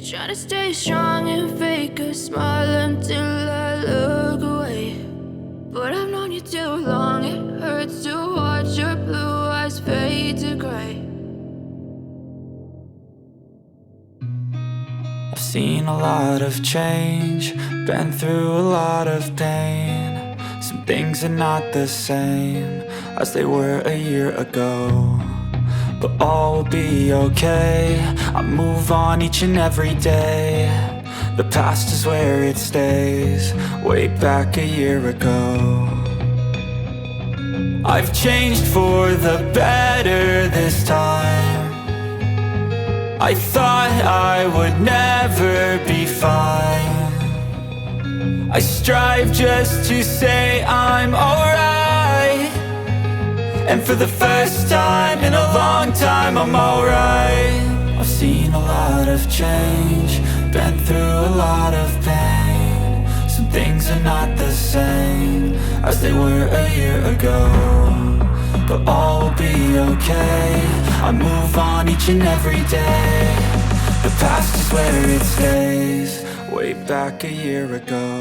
trying to stay strong and fake a smile until I look away. But I've known you too long, it hurts to watch your blue eyes fade to gray. I've seen a lot of change, been through a lot of pain. Some things are not the same as they were a year ago, but all will be okay. I move on each and every day. The past is where it stays, way back a year ago. I've changed for the better this time. I thought I would never be fine. I strive just to say I'm alright, and for the first time in a long time I'm alright. I've seen a lot of change, been through a lot of pain. Some things are not the same as they were a year ago, but all will be okay. I move on each and every day. The past is where it stays, way back a year ago.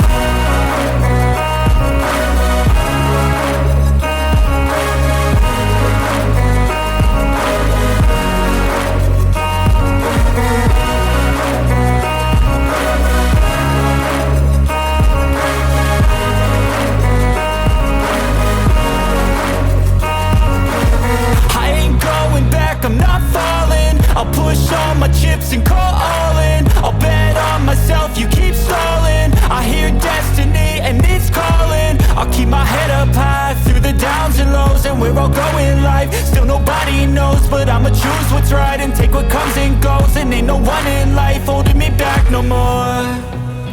I'm not falling, I'll push all my chips and call all in. I'll bet on myself, you keep stalling. I hear destiny and it's calling. I'll keep my head up high through the downs and lows, and we're all going life. Still nobody knows, but I'ma choose what's right and take what comes and goes. And ain't no one in life holding me back no more.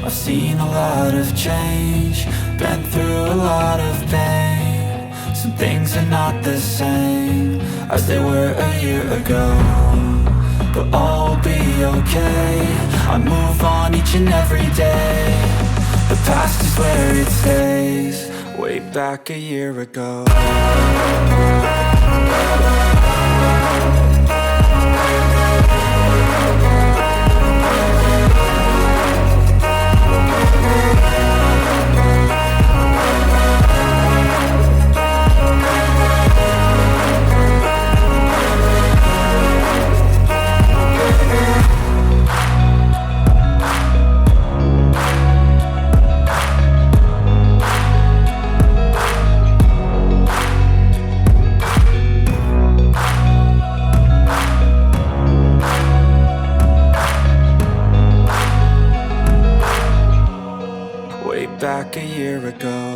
I've seen a lot of change, been through a lot of pain. Some things are not the same as they were a year ago, but all will be okay. I move on each and every day. The past is where it stays, way back a year ago. Back a year ago.